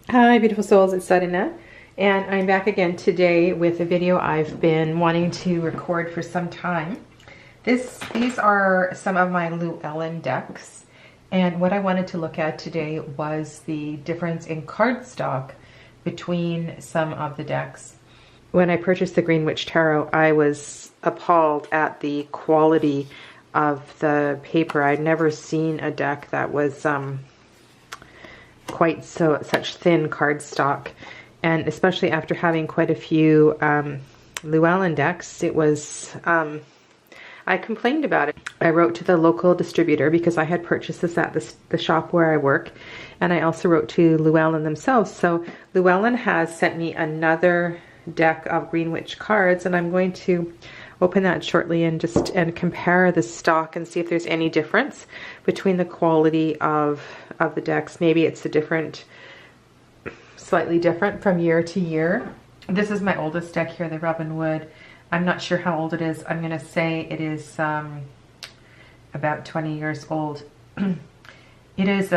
Hi beautiful souls, it's Sarina, and I'm back again today with a video I've been wanting to record for some time. These are some of my Llewellyn decks, and what I wanted to look at today was the difference in cardstock between some of the decks. When I purchased the Green Witch Tarot, I was appalled at the quality of the paper. I'd never seen a deck that was quite such thin cardstock, and especially after having quite a few Llewellyn decks, it was I complained about it. I wrote to the local distributor because I had purchased this at the shop where I work, and I also wrote to Llewellyn themselves. So Llewellyn has sent me another deck of Green Witch cards, and I'm going to open that shortly and compare the stock and see if there's any difference between the quality of the decks. Maybe it's slightly different from year to year. This is my oldest deck here, the Robin Wood. I'm not sure how old it is. I'm gonna say it is about 20 years old. It is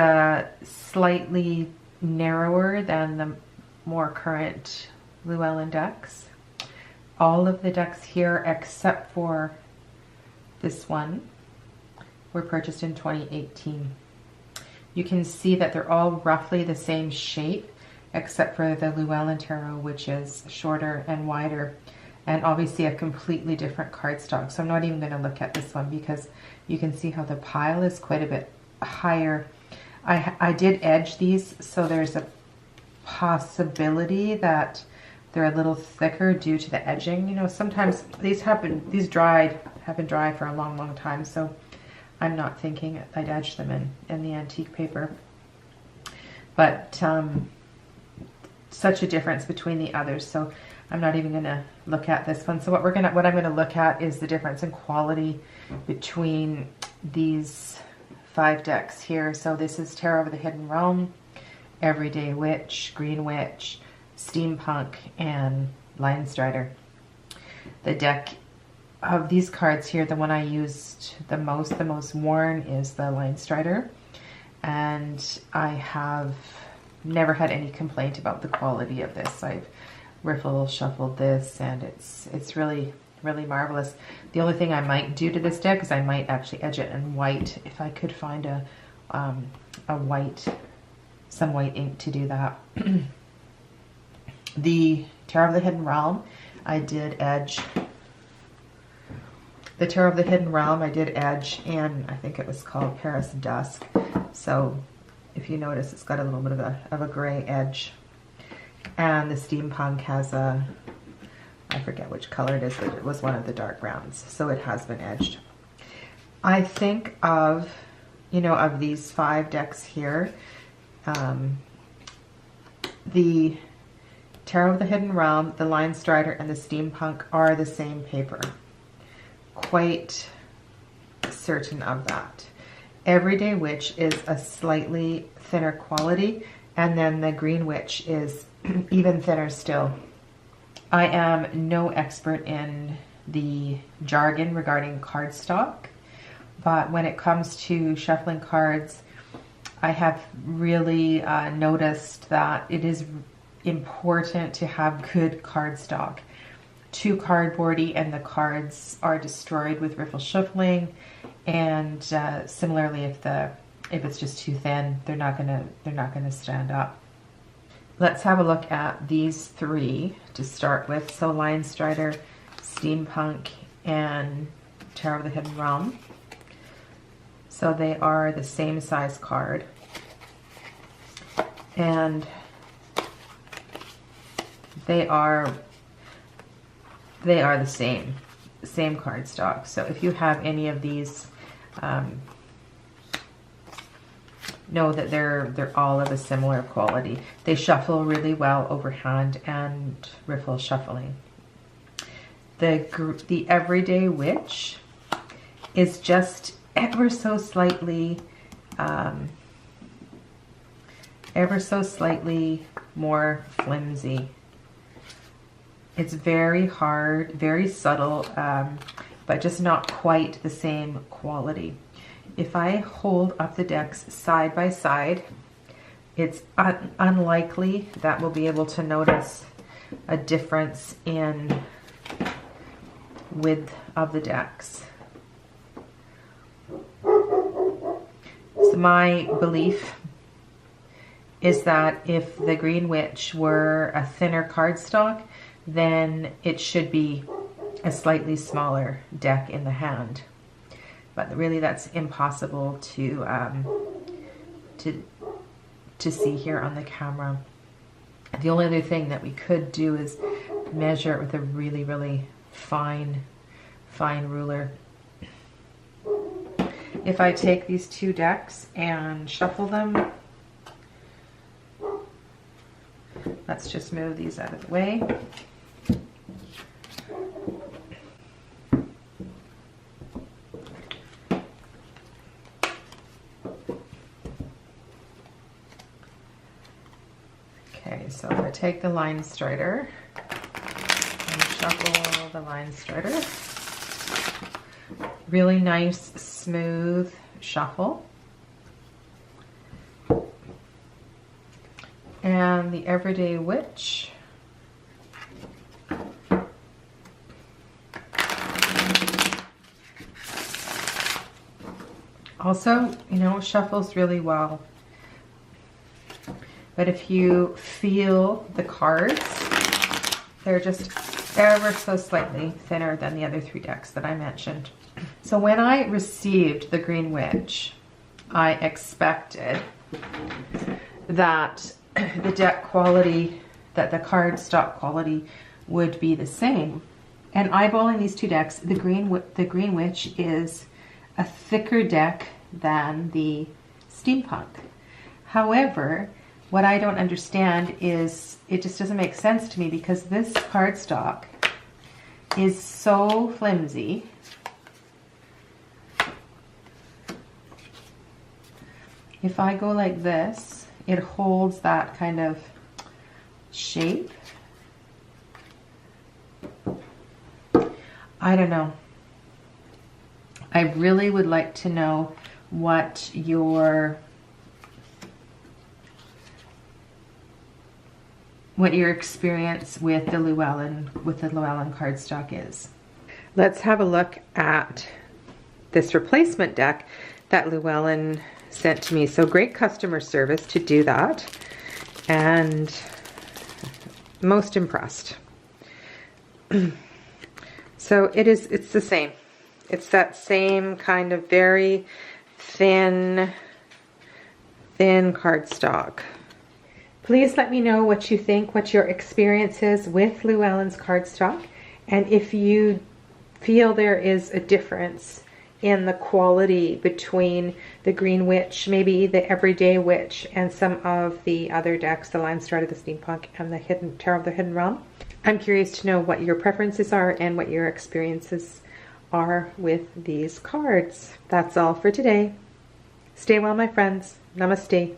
slightly narrower than the more current Llewellyn decks. All of the decks here, except for this one, were purchased in 2018. You can see that they're all roughly the same shape, except for the Llewellyn Tarot, which is shorter and wider, and obviously a completely different cardstock. So I'm not even going to look at this one because you can see how the pile is quite a bit higher. I did edge these, so there's a possibility that they're a little thicker due to the edging. You know, sometimes these have been dry for a long time, so I'm not thinking I'd edge them in the antique paper. But such a difference between the others, so I'm not even gonna look at this one. So what I'm gonna look at is the difference in quality between these 5 decks here. So this is Tarot of the Hidden Realm, Everyday Witch, Green Witch, Steampunk, and Lion Strider. The deck of these cards here, the one I used the most worn, is the Lion Strider, and I have never had any complaint about the quality of this. I've riffle shuffled this, and it's really marvelous. The only thing I might do to this deck is I might actually edge it in white if I could find some white ink to do that. The Tarot of the Hidden Realm, I did edge. The Tarot of the Hidden Realm, I did edge in, I think it was called Paris Dusk. So if you notice, it's got a little bit of a gray edge. And the Steampunk has I forget which color it is, but it was one of the dark browns. So it has been edged. I think of these 5 decks here, the Tarot of the Hidden Realm, the Lion Strider, and the Steampunk are the same paper. Quite certain of that. Everyday Witch is a slightly thinner quality, and then the Green Witch is even thinner still. I am no expert in the jargon regarding cardstock, but when it comes to shuffling cards, I have really noticed that it is important to have good cardstock. Too cardboardy and the cards are destroyed with riffle shuffling, and similarly if it's just too thin, they're not gonna stand up. Let's have a look at these 3 to start with. So Lion Strider, Steampunk, and Tarot of the Hidden Realm. So they are the same size card, and they are the same cardstock. So if you have any of these, know that they're all of a similar quality. They shuffle really well overhand and riffle shuffling. The Everyday Witch is just ever so slightly more flimsy. It's very hard, very subtle, but just not quite the same quality. If I hold up the decks side by side, it's unlikely that we'll be able to notice a difference in width of the decks. So my belief is that if the Green Witch were a thinner cardstock, then it should be a slightly smaller deck in the hand. But really that's impossible to see here on the camera. The only other thing that we could do is measure it with a really, really fine ruler. If I take these two decks and shuffle them, let's just move these out of the way. Okay, so if I take the line strider and shuffle the line strider, really nice, smooth shuffle. And the Everyday Witch. Also, you know, shuffles really well. But if you feel the cards, they're just ever so slightly thinner than the other three decks that I mentioned. So when I received the Green Witch, I expected that the deck quality, that the cardstock quality would be the same. And eyeballing these two decks, the Green Witch is a thicker deck than the Steampunk. However, what I don't understand is it just doesn't make sense to me, because this cardstock is so flimsy. If I go like this, it holds that kind of shape. I don't know. I really would like to know what your experience with the Llewellyn cardstock is. Let's have a look at this replacement deck that Llewellyn sent to me. So great customer service to do that, and most impressed. So it's the same. It's that same kind of very thin cardstock. Please let me know what you think, what your experience is with Llewellyn's cardstock, and if you feel there is a difference in the quality between the Green Witch, maybe the Everyday Witch, and some of the other decks, the Line Strider, the Steampunk, and the Tarot of the Hidden Realm. I'm curious to know what your preferences are and what your experiences are with these cards. That's all for today. Stay well, my friends. Namaste.